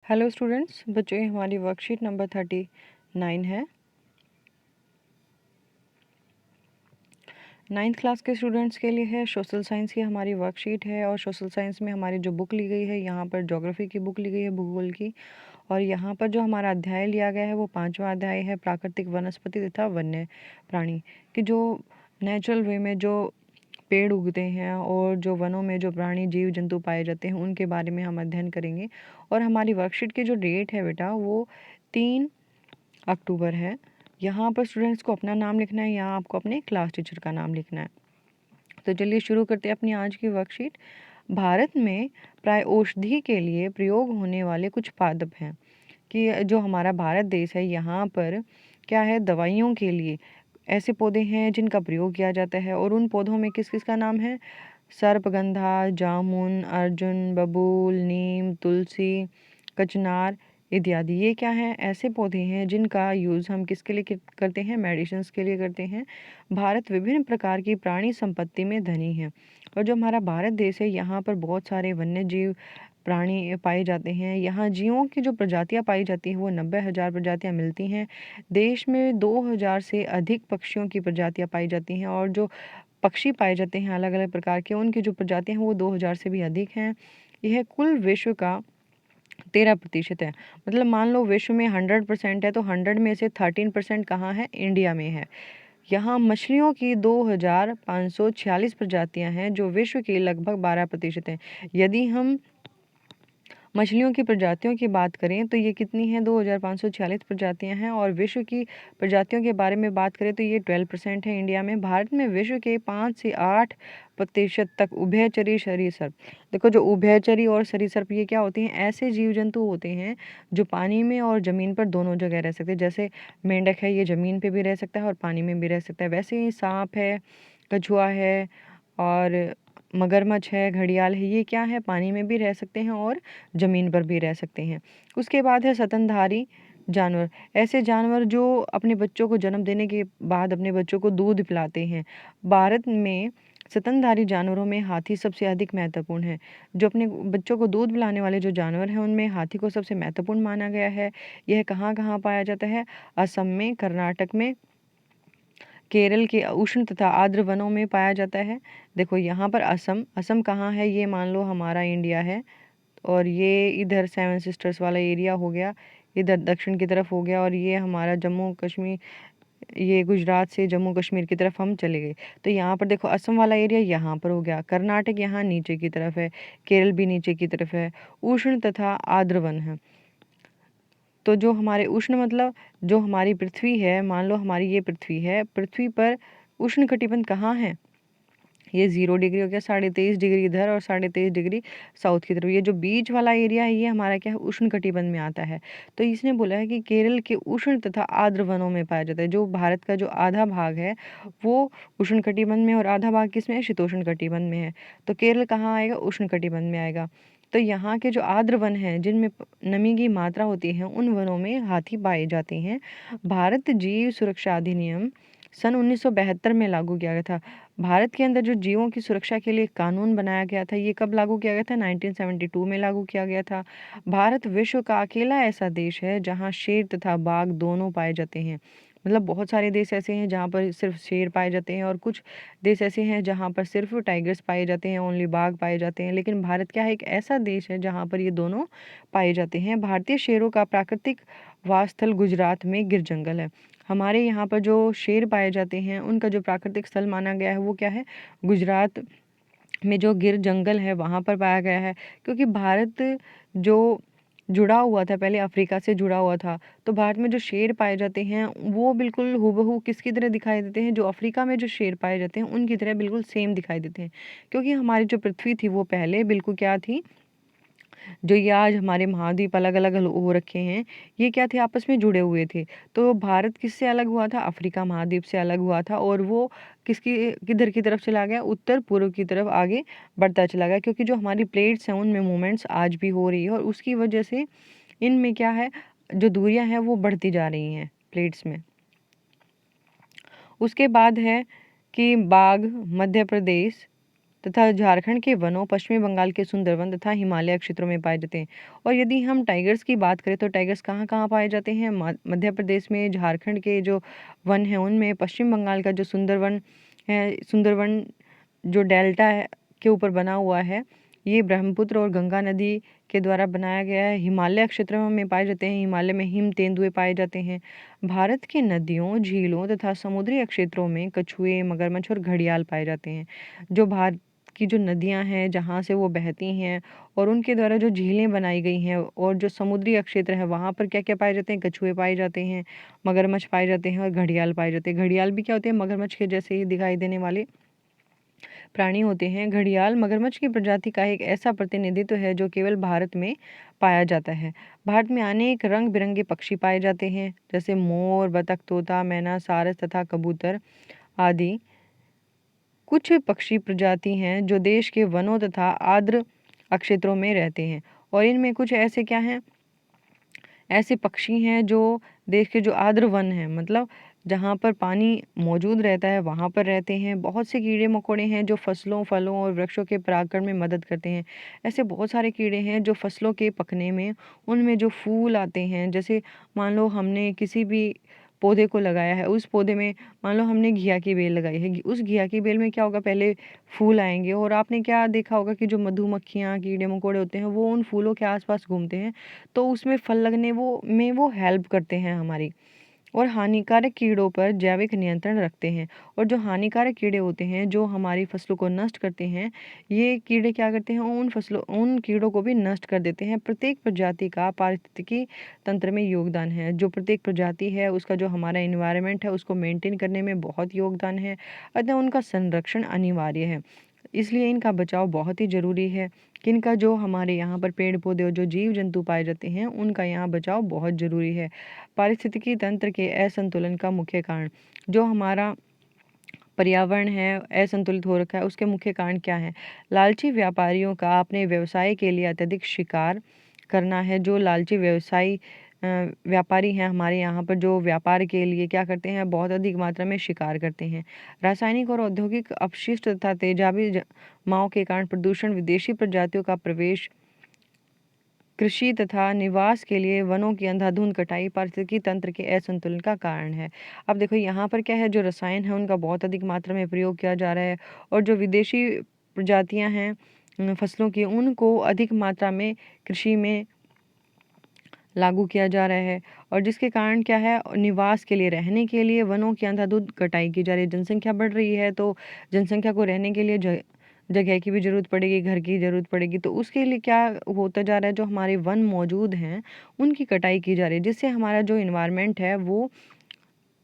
Hello students, बच्चों ये हमारी वर्कशीट नंबर 39 है। 9th क्लास के स्टूडेंट्स के लिए है। सोशल साइंस की हमारी वर्कशीट है और सोशल साइंस में हमारी जो बुक ली गई है, यहाँ पर ज्योग्राफी की बुक ली गई है, भूगोल की। और यहाँ पर जो हमारा अध्याय लिया गया है वो 5वां अध्याय है, प्राकृतिक वनस्पति तथा वन्य प्राणी कि जो नेचुरल वे में जो पेड़ उगते हैं और जो वनों में जो प्राणी जीव जंतु पाए जाते हैं उनके बारे में हम अध्ययन करेंगे। और हमारी वर्कशीट की जो डेट है बेटा वो 3 अक्टूबर है। यहाँ पर स्टूडेंट्स को अपना नाम लिखना है, यहाँ आपको अपने क्लास टीचर का नाम लिखना है। तो चलिए शुरू करते हैं अपनी आज की वर्कशीट। भारत में प्राय औषधि के लिए प्रयोग होने वाले कुछ पादप हैं कि जो हमारा भारत देश है यहाँ पर क्या है, दवाइयों के लिए ऐसे पौधे हैं जिनका प्रयोग किया जाता है। और उन पौधों में किस किस का नाम है? सर्पगंधा, जामुन, अर्जुन, बबूल, नीम, तुलसी, कचनार इत्यादि। ये क्या हैं? ऐसे पौधे हैं जिनका यूज़ हम किसके लिए करते हैं? मेडिसिन्स के लिए करते हैं। भारत विभिन्न प्रकार की प्राणी संपत्ति में धनी है। और जो हमारा भारत देश है यहाँ पर बहुत सारे वन्य जीव प्राणी पाए जाते हैं। यहाँ जीवों की जो प्रजातियाँ पाई जाती हैं वो 90,000 प्रजातियाँ मिलती हैं। देश में 2,000 से अधिक पक्षियों की प्रजातियाँ पाई जाती हैं। और जो पक्षी पाए जाते हैं अलग अलग प्रकार के, उनकी जो प्रजातियाँ हैं वो 2,000 से भी अधिक हैं। यह कुल विश्व का 13% है। मतलब मान लो विश्व में 100% है तो 100 में से 13% कहाँ है? इंडिया में है। यहाँ मछलियों की 2,546 प्रजातियाँ हैं जो विश्व की लगभग 12% हैं। यदि हम मछलियों की प्रजातियों की बात करें तो ये कितनी है? 2,546 प्रजातियां हैं। और विश्व की प्रजातियों के बारे में बात करें तो ये 12% है इंडिया में। भारत में विश्व के 5 से 8% तक उभयचरी सरीसृप। देखो, जो उभयचरी और सरीसृप ये क्या होते हैं? ऐसे जीव जंतु होते हैं जो पानी में और ज़मीन पर दोनों जगह रह सकते हैं। जैसे मेंढक है, ये ज़मीन पर भी रह सकता है और पानी में भी रह सकता है। वैसे ही सांप है, कछुआ है और मगरमच्छ है, घड़ियाल है, ये क्या है? पानी में भी रह सकते हैं और ज़मीन पर भी रह सकते हैं। उसके बाद है स्तनधारी जानवर। ऐसे जानवर जो अपने बच्चों को जन्म देने के बाद अपने बच्चों को दूध पिलाते हैं। भारत में स्तनधारी जानवरों में हाथी सबसे अधिक महत्वपूर्ण है। जो अपने बच्चों को दूध पिलाने वाले जो जानवर हैं उनमें हाथी को सबसे महत्वपूर्ण माना गया है। यह कहाँ कहाँ पाया जाता है? असम में, कर्नाटक में, केरल के उष्ण तथा आर्द्र वनों में पाया जाता है। देखो यहाँ पर असम कहाँ है? ये मान लो हमारा इंडिया है और ये इधर 7 सिस्टर्स वाला एरिया हो गया, इधर दक्षिण की तरफ हो गया। और ये हमारा जम्मू कश्मीर, ये गुजरात से जम्मू कश्मीर की तरफ हम चले गए। तो यहाँ पर देखो असम वाला एरिया यहाँ पर हो गया। कर्नाटक यहाँ नीचे की तरफ है, केरल भी नीचे की तरफ है। उष्ण तथा आर्द्र वन है। तो जो हमारे उष्ण मतलब जो हमारी पृथ्वी है, मान लो हमारी ये पृथ्वी है, पृथ्वी पर उष्ण कटिबंध कहाँ है? ये 0 डिग्री हो गया, 23.5 डिग्री इधर और 23.5 डिग्री साउथ की तरफ। ये जो बीच वाला एरिया है ये हमारा क्या है? उष्ण कटिबंध में आता है। तो इसने बोला है कि केरल के उष्ण तथा आर्द्र वनों में पाया जाता है। जो भारत का जो आधा भाग है वो उष्ण कटिबंध में और आधा भाग किस में है? शीतोष्ण कटिबंध में है। तो केरल कहाँ आएगा? उष्ण कटिबंध में आएगा। तो यहाँ के जो आर्द्र वन हैं जिनमें नमी की मात्रा होती है उन वनों में हाथी पाए जाते हैं। भारत जीव सुरक्षा अधिनियम सन 1972 में लागू किया गया था। भारत के अंदर जो जीवों की सुरक्षा के लिए कानून बनाया गया था, ये कब लागू किया गया था? 1972 में लागू किया गया था। भारत विश्व का अकेला ऐसा देश है जहाँ शेर तथा बाघ दोनों पाए जाते हैं। मतलब बहुत सारे देश ऐसे हैं जहाँ पर सिर्फ शेर पाए जाते हैं और कुछ देश ऐसे हैं जहाँ पर सिर्फ टाइगर्स पाए जाते हैं, ओनली बाघ पाए जाते हैं। लेकिन भारत क्या है? एक ऐसा देश है जहाँ पर ये दोनों पाए जाते हैं। भारतीय शेरों का प्राकृतिक वासस्थल गुजरात में गिर जंगल है। हमारे यहाँ पर जो शेर पाए जाते हैं उनका जो प्राकृतिक स्थल माना गया है वो क्या है? गुजरात में जो गिर जंगल है वहाँ पर पाया गया है। क्योंकि भारत जो जुड़ा हुआ था, पहले अफ्रीका से जुड़ा हुआ था, तो भारत में जो शेर पाए जाते हैं वो बिल्कुल हूबहू किसकी तरह दिखाई देते हैं? जो अफ्रीका में जो शेर पाए जाते हैं उनकी तरह बिल्कुल सेम दिखाई देते हैं। क्योंकि हमारी जो पृथ्वी थी वो पहले बिल्कुल क्या थी? जो ये आज हमारे महाद्वीप अलग अलग हो रखे हैं, ये क्या थे? आपस में जुड़े हुए थे। तो भारत किससे अलग हुआ था? अफ्रीका महाद्वीप से अलग हुआ था। और वो किसकी किधर की तरफ चला गया? उत्तर पूर्व की तरफ आगे बढ़ता चला गया। क्योंकि जो हमारी प्लेट्स हैं उनमें मूवमेंट्स आज भी हो रही है और उसकी वजह से इनमें क्या है? जो दूरियां हैं वो बढ़ती जा रही हैं प्लेट्स में। उसके बाद है कि बाघ मध्य प्रदेश तथा झारखंड के वनों, पश्चिमी बंगाल के सुंदरवन तथा हिमालय क्षेत्रों में पाए जाते हैं। और यदि हम टाइगर्स की बात करें तो टाइगर्स कहाँ-कहाँ पाए जाते हैं? मध्य प्रदेश में झारखंड के जो वन हैं उनमें, पश्चिम बंगाल का जो सुंदरवन है, सुंदरवन जो डेल्टा है के ऊपर बना हुआ है, ये ब्रह्मपुत्र और गंगा नदी के द्वारा बनाया गया है। हिमालय क्षेत्रों में पाए जाते हैं, हिमालय में हिम तेंदुए पाए जाते हैं। भारत के नदियों, झीलों तथा समुद्री क्षेत्रों में कछुए, मगरमच्छ और घड़ियाल पाए जाते हैं। जो भारत की जो नदियाँ हैं जहाँ से वो बहती हैं और उनके द्वारा जो झीलें बनाई गई हैं और जो समुद्री क्षेत्र है वहाँ पर क्या-क्या पाए जाते हैं? कछुए पाए जाते हैं, मगरमच्छ पाए जाते हैं और घड़ियाल पाए जाते हैं। घड़ियाल भी क्या होते हैं? मगरमच्छ के जैसे ही दिखाई देने वाले प्राणी होते हैं। घड़ियाल मगरमच्छ की प्रजाति का एक ऐसा प्रतिनिधित्व है जो केवल भारत में पाया जाता है। भारत में अनेक रंग बिरंगे पक्षी पाए जाते हैं जैसे मोर, बतख, तोता, मैना, सारस तथा कबूतर आदि। कुछ पक्षी प्रजाति हैं जो देश के वनों तथा आर्द्र क्षेत्रों में रहते हैं और इनमें कुछ ऐसे क्या हैं, ऐसे पक्षी हैं जो देश के जो आर्द्र वन हैं, मतलब जहाँ पर पानी मौजूद रहता है वहाँ पर रहते हैं। बहुत से कीड़े मकोड़े हैं जो फसलों, फलों और वृक्षों के परागण में मदद करते हैं। ऐसे बहुत सारे कीड़े हैं जो फसलों के पकने में, उनमें जो फूल आते हैं, जैसे मान लो हमने किसी भी पौधे को लगाया है, उस पौधे में मान लो हमने घिया की बेल लगाई है, उस घिया की बेल में क्या होगा, पहले फूल आएंगे और आपने क्या देखा होगा कि जो मधुमक्खियाँ, कीड़े मकोड़े होते हैं वो उन फूलों के आसपास घूमते हैं, तो उसमें फल लगने वो हेल्प करते हैं हमारी। और हानिकारक कीड़ों पर जैविक नियंत्रण रखते हैं। और जो हानिकारक कीड़े होते हैं जो हमारी फसलों को नष्ट करते हैं, ये कीड़े क्या करते हैं, उन कीड़ों को भी नष्ट कर देते हैं। प्रत्येक प्रजाति का पारिस्थितिकी तंत्र में योगदान है। जो प्रत्येक प्रजाति है उसका जो हमारा इन्वायरमेंट है उसको मेंटेन करने में बहुत योगदान है, अतः उनका संरक्षण अनिवार्य है। इसलिए इनका बचाव बहुत ही ज़रूरी है। किनका, जो हमारे यहाँ पर पेड़ पौधे और जो जीव जंतु पाए जाते हैं उनका यहाँ बचाव बहुत ज़रूरी है। पारिस्थितिकी तंत्र के असंतुलन का मुख्य कारण, जो हमारा पर्यावरण है असंतुलित हो रखा है, उसके मुख्य कारण क्या है? लालची व्यापारियों का अपने व्यवसाय के लिए अत्यधिक शिकार करना है। जो लालची व्यापारी हैं हमारे यहाँ पर, जो व्यापार के लिए क्या करते हैं, बहुत अधिक मात्रा में शिकार करते हैं। रासायनिक और औद्योगिक अपशिष्ट तथा तेजाबी माओ के कारण प्रदूषण, विदेशी प्रजातियों का प्रवेश, कृषि तथा निवास के लिए वनों की अंधाधुंध कटाई पारिस्थितिकी तंत्र के असंतुलन का कारण है। अब देखो यहाँ पर क्या है, जो रसायन है उनका बहुत अधिक मात्रा में प्रयोग किया जा रहा है और जो विदेशी प्रजातियां हैं फसलों की, उनको अधिक मात्रा में कृषि में लागू किया जा रहा है। और जिसके कारण क्या है, निवास के लिए, रहने के लिए वनों की अंधाधुंध कटाई की जा रही है। जनसंख्या बढ़ रही है तो जनसंख्या को रहने के लिए जगह की भी ज़रूरत पड़ेगी, घर की ज़रूरत पड़ेगी, तो उसके लिए क्या होता जा रहा है, जो हमारे वन मौजूद हैं उनकी कटाई की जा रही है, जिससे हमारा जो इन्वायरमेंट है वो,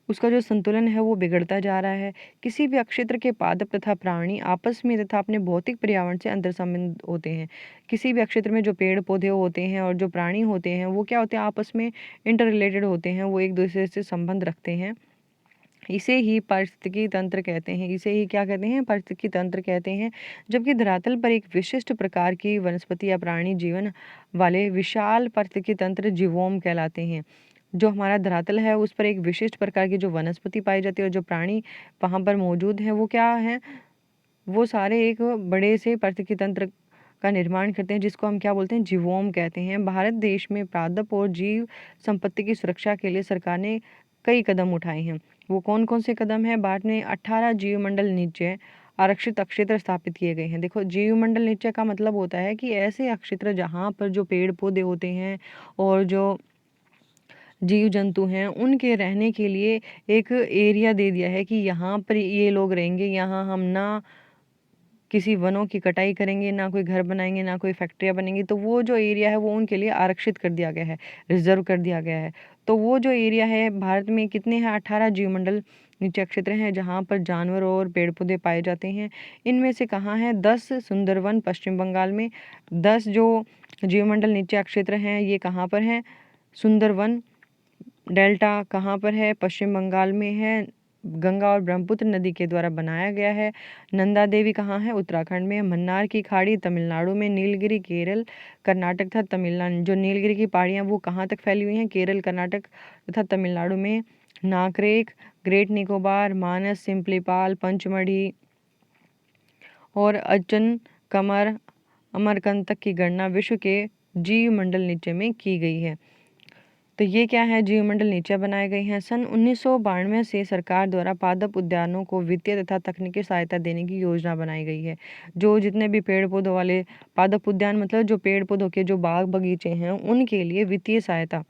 उसका जो संतुलन है वो बिगड़ता जा रहा है। किसी भी क्षेत्र के पादप तथा प्राणी आपस में तथा अपने भौतिक पर्यावरण से अंतर संबंध होते हैं। किसी भी क्षेत्र में जो पेड़ पौधे होते हैं और जो प्राणी होते हैं वो क्या होते हैं, आपस में इंटर रिलेटेड होते हैं, वो एक दूसरे से संबंध रखते हैं। इसे ही पारिस्थितिकी तंत्र कहते हैं। इसे ही क्या कहते हैं, पारिस्थितिकी तंत्र कहते हैं। जबकि धरातल पर एक विशिष्ट प्रकार की वनस्पति या प्राणी जीवन वाले विशाल पारिस्थितिकी तंत्र जीवोम कहलाते हैं। जो हमारा धरातल है उस पर एक विशिष्ट प्रकार की जो वनस्पति पाई जाती है और जो प्राणी वहाँ पर मौजूद हैं वो क्या है, वो सारे एक बड़े से पारिस्थितिकी तंत्र का निर्माण करते हैं, जिसको हम क्या बोलते हैं, जीवोम कहते हैं। भारत देश में पादप और जीव संपत्ति की सुरक्षा के लिए सरकार ने कई कदम उठाए हैं। वो कौन कौन से कदम हैं? भारत में 18 जीवमंडल निश्चय आरक्षित क्षेत्र स्थापित किए गए हैं। देखो, जीवमंडल निश्चय का मतलब होता है कि ऐसे क्षेत्र जहाँ पर जो पेड़ पौधे होते हैं और जो जीव जंतु हैं उनके रहने के लिए एक एरिया दे दिया है कि यहाँ पर ये लोग रहेंगे, यहाँ हम ना किसी वनों की कटाई करेंगे, ना कोई घर बनाएंगे, ना कोई फैक्ट्रियाँ बनेंगी। तो वो जो एरिया है वो उनके लिए आरक्षित कर दिया गया है, रिजर्व कर दिया गया है। तो वो जो एरिया है, भारत में कितने हैं, 18 जीवमंडल नीचे क्षेत्र हैं जहाँ पर जानवर और पेड़ पौधे पाए जाते हैं। इनमें से कहाँ है, 10 सुंदरवन पश्चिम बंगाल में। 10 जो जीवमंडल नीचे क्षेत्र हैं ये कहाँ पर हैं, सुंदरवन डेल्टा कहाँ पर है, पश्चिम बंगाल में है, गंगा और ब्रह्मपुत्र नदी के द्वारा बनाया गया है। नंदा देवी कहाँ है, उत्तराखंड में। मन्नार की खाड़ी तमिलनाडु में। नीलगिरी केरल, कर्नाटक तथा तमिलनाडु। जो नीलगिरी की पहाड़ियाँ वो कहाँ तक फैली हुई हैं, केरल, कर्नाटक तथा तमिलनाडु में। नाकरेक, ग्रेट निकोबार, मानस, सिम्पलीपाल, पंचमढ़ी और अचन कमर अमरकंटक की गणना विश्व के जीव मंडल नीचे में की गई है। तो ये क्या है, जीवमंडल नीचे बनाए गए हैं। सन 1992 से सरकार द्वारा पादप उद्यानों को वित्तीय तथा तकनीकी सहायता देने की योजना बनाई गई है। जो जितने भी पेड़ पौधों वाले पादप उद्यान मतलब जो पेड़ पौधों के जो बाग बगीचे हैं उनके लिए वित्तीय सहायता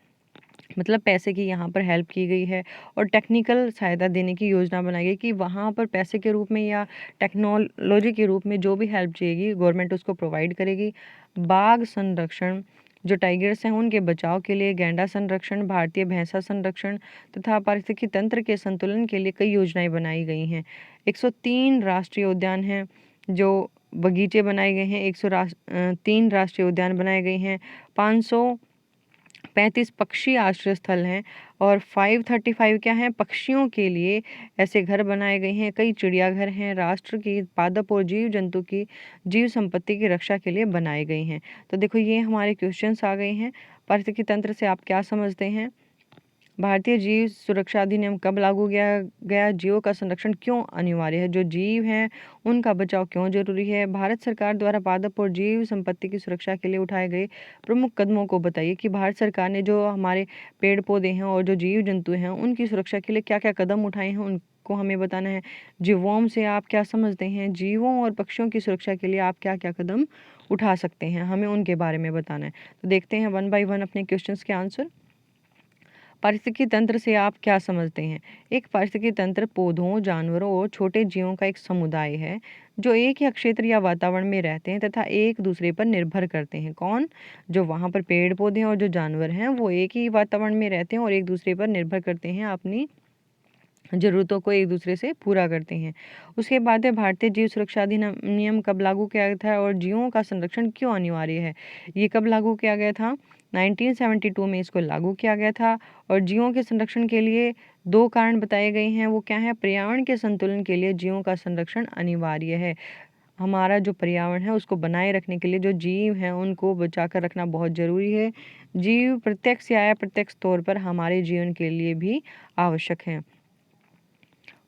मतलब पैसे की यहाँ पर हेल्प की गई है और टेक्निकल सहायता देने की योजना बनाई गई कि वहाँ पर पैसे के रूप में या टेक्नोलॉजी के रूप में जो भी हेल्प चाहिए गवर्नमेंट उसको प्रोवाइड करेगी। बाघ संरक्षण, जो टाइगर्स हैं उनके बचाव के लिए गैंडा संरक्षण, भारतीय भैंसा संरक्षण तथा पारिस्थितिकी तंत्र के संतुलन के लिए कई योजनाएं बनाई गई हैं। 103 राष्ट्रीय उद्यान हैं, जो बगीचे बनाए गए हैं। 103 राष्ट्रीय उद्यान बनाए गए हैं। 535 पक्षी आश्रय स्थल हैं और 535 क्या हैं, पक्षियों के लिए ऐसे घर बनाए गए हैं। कई चिड़ियाघर हैं। राष्ट्र की पादप और जीव जंतु की जीव संपत्ति की रक्षा के लिए बनाए गए हैं। तो देखो ये हमारे क्वेश्चंस आ गए हैं। पारिस्थितिकी तंत्र से आप क्या समझते हैं? भारतीय जीव सुरक्षा अधिनियम कब लागू किया गया? जीवों का संरक्षण क्यों अनिवार्य है? जो जीव हैं उनका बचाव क्यों जरूरी है? भारत सरकार द्वारा पादप और जीव संपत्ति की सुरक्षा के लिए उठाए गए प्रमुख कदमों को बताइए कि भारत सरकार ने जो हमारे पेड़ पौधे हैं और जो जीव जंतु हैं उनकी सुरक्षा के लिए क्या क्या कदम उठाए हैं उनको हमें बताना है। जीवोम से आप क्या समझते हैं? जीवों और पक्षियों की सुरक्षा के लिए आप क्या क्या कदम उठा सकते हैं, हमें उनके बारे में बताना है। तो देखते हैं 1 बाय 1 अपने क्वेश्चंस के आंसर। पारिस्थितिकी तंत्र से आप क्या समझते हैं? एक पारिस्थितिकी तंत्र पौधों, जानवरों और छोटे जीवों का एक समुदाय है जो एक ही क्षेत्र या वातावरण में रहते हैं तथा एक दूसरे पर निर्भर करते हैं। कौन? जो वहाँ पर पेड़ पौधे और जो जानवर हैं वो एक ही वातावरण में रहते हैं और एक दूसरे पर निर्भर करते हैं, अपनी ज़रूरतों को एक दूसरे से पूरा करते हैं। उसके बाद है भारतीय जीव सुरक्षा अधिनियम कब लागू किया गया था और जीवों का संरक्षण क्यों अनिवार्य है? ये कब लागू किया गया था? 1972 में इसको लागू किया गया था और जीवों के संरक्षण के लिए 2 कारण बताए गए हैं। वो क्या है? पर्यावरण के संतुलन के लिए जीवों का संरक्षण अनिवार्य है। हमारा जो पर्यावरण है उसको बनाए रखने के लिए जो जीव हैं उनको बचा कर रखना बहुत ज़रूरी है। जीव प्रत्यक्ष या अप्रत्यक्ष तौर पर हमारे जीवन के लिए भी आवश्यक हैं।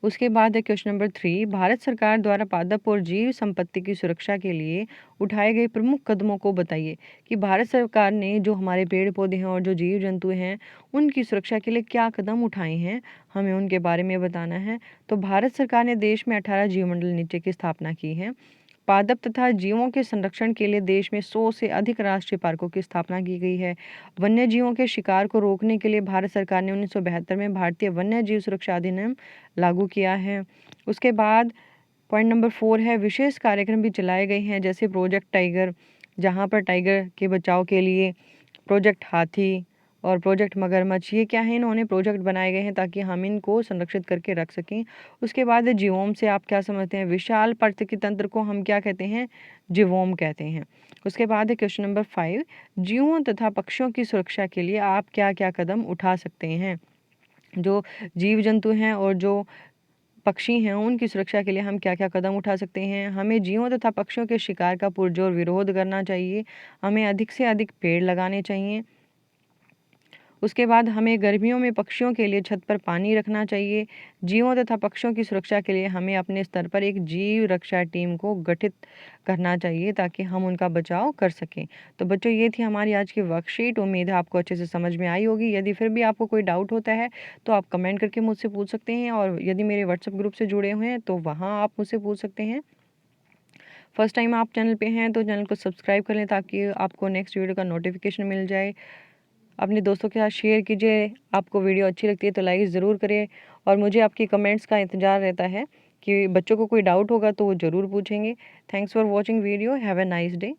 उसके बाद है क्वेश्चन नंबर 3, भारत सरकार द्वारा पादप और जीव संपत्ति की सुरक्षा के लिए उठाए गए प्रमुख कदमों को बताइए कि भारत सरकार ने जो हमारे पेड़ पौधे हैं और जो जीव जंतु हैं उनकी सुरक्षा के लिए क्या कदम उठाए हैं, हमें उनके बारे में बताना है। तो भारत सरकार ने देश में 18 जीवमंडल नीचे की स्थापना की है। पादप तथा जीवों के संरक्षण के लिए देश में 100 से अधिक राष्ट्रीय पार्कों की स्थापना की गई है। वन्य जीवों के शिकार को रोकने के लिए भारत सरकार ने 1972 में भारतीय वन्य जीव सुरक्षा अधिनियम लागू किया है। उसके बाद पॉइंट नंबर 4 है, विशेष कार्यक्रम भी चलाए गए हैं जैसे प्रोजेक्ट टाइगर, जहाँ पर टाइगर के बचाव के लिए प्रोजेक्ट हाथी और प्रोजेक्ट मगरमच्छ, ये क्या है, इन्होंने प्रोजेक्ट बनाए गए हैं ताकि हम इनको संरक्षित करके रख सकें। उसके बाद है जीवोम से आप क्या समझते हैं? विशाल पारिस्थितिकी तंत्र को हम क्या कहते हैं? जीवोम कहते हैं। उसके बाद है क्वेश्चन नंबर 5, जीवों तथा पक्षियों की सुरक्षा के लिए आप क्या क्या कदम उठा सकते हैं? जो जीव जंतु हैं और जो पक्षी हैं उनकी सुरक्षा के लिए हम क्या क्या कदम उठा सकते हैं? हमें जीवों तथा पक्षियों के शिकार का पुरजोर विरोध करना चाहिए। हमें अधिक से अधिक पेड़ लगाने चाहिए। उसके बाद हमें गर्मियों में पक्षियों के लिए छत पर पानी रखना चाहिए। जीवों तथा पक्षियों की सुरक्षा के लिए हमें अपने स्तर पर एक जीव रक्षा टीम को गठित करना चाहिए ताकि हम उनका बचाव कर सकें। तो बच्चों ये थी हमारी आज की वर्कशीट। उम्मीद है आपको अच्छे से समझ में आई होगी। यदि फिर भी आपको कोई डाउट होता है तो आप कमेंट करके मुझसे पूछ सकते हैं और यदि मेरे व्हाट्सएप ग्रुप से जुड़े हुए हैं तो वहाँ आप मुझसे पूछ सकते हैं। फर्स्ट टाइम आप चैनल पे हैं तो चैनल को सब्सक्राइब कर लें ताकि आपको नेक्स्ट वीडियो का नोटिफिकेशन मिल जाए। अपने दोस्तों के साथ शेयर कीजिए। आपको वीडियो अच्छी लगती है तो लाइक ज़रूर करें और मुझे आपकी कमेंट्स का इंतज़ार रहता है कि बच्चों को कोई डाउट होगा तो वो ज़रूर पूछेंगे। Thanks for watching video. Have a nice day.